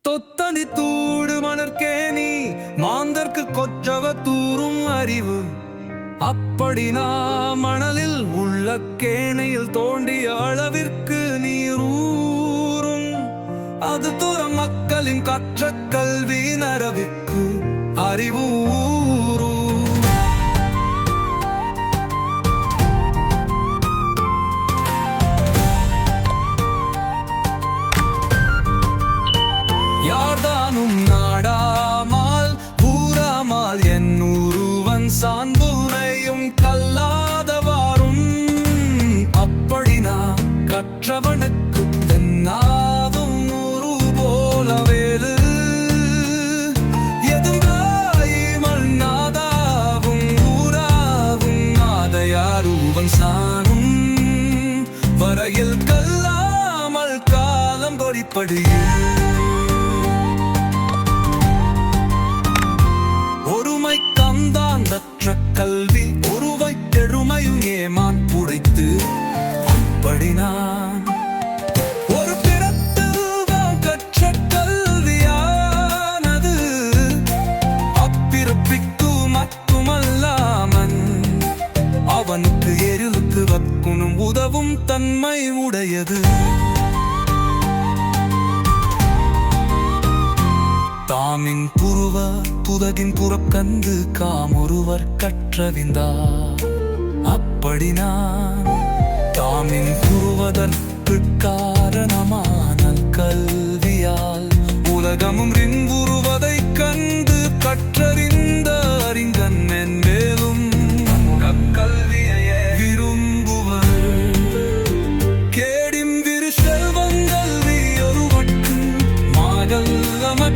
தொத்தனி தூடு மணற்கேணி மாந்தர்க்கு கொற்றவ தூரும் அறிவு. அப்படி நாம் மணலில் உள்ள கேணியில் தோண்டிய அளவிற்கு நீரூறும். அது துற மக்களின் கற்ற கல்வி நரவிற்கு அறிவு ஊரும். யார்தானும் நாடாமால் ஊராமால் என் ஒருவன் சான்புனையும் கல்லாதவாறும். அப்படி நான் கற்றவனுக்கு தென்னாதும் நூறு போல வேலு. எதுங்காய் மண்ணாதாவும் ஊராவும் நாதையாருவன் சானும். வரையில் கல்லாமல் காலம் கொடிப்படியே கற்ற கல்வி ஒருவை கெழுமையும் ஏமான் புடைத்து. அப்படி நான் ஒரு பிறத்தில் கற்ற கல்வியானது அப்பிறப்பிக்கு மட்டுமல்லாமன் அவனுக்கு எருளுக்கு வக்குனும் உதவும் தன்மை உடையது. தாமின் புருவ புதகின் புறக்கந்து காமொருவர் கற்றவிந்தார். அப்படி நான் தாமின் புருவதற்கு காரணமான கல்வியால் உலகமும் ரின்புருவதை கண்டு கற்றறிந்த அறிஞன் மென்மேலும் கல்வியையே விரும்புவர். கேடிம் விரு செல்வங்கல்வி ஒருவற்கு மாகல்லமற்றையவன்.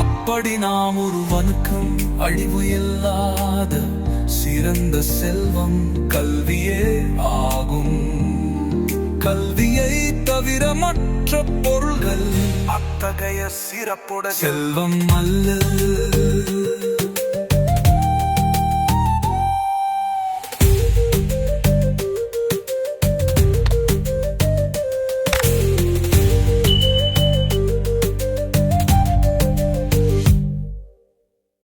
அப்படி நாம் ஒருவனுக்கும் அழிவு இல்லாத சிறந்த செல்வம் கல்வியே ஆகும். கல்வியை தவிர மற்ற பொருள்கள் அத்தகைய சிறப்புட செல்வம் அல்ல.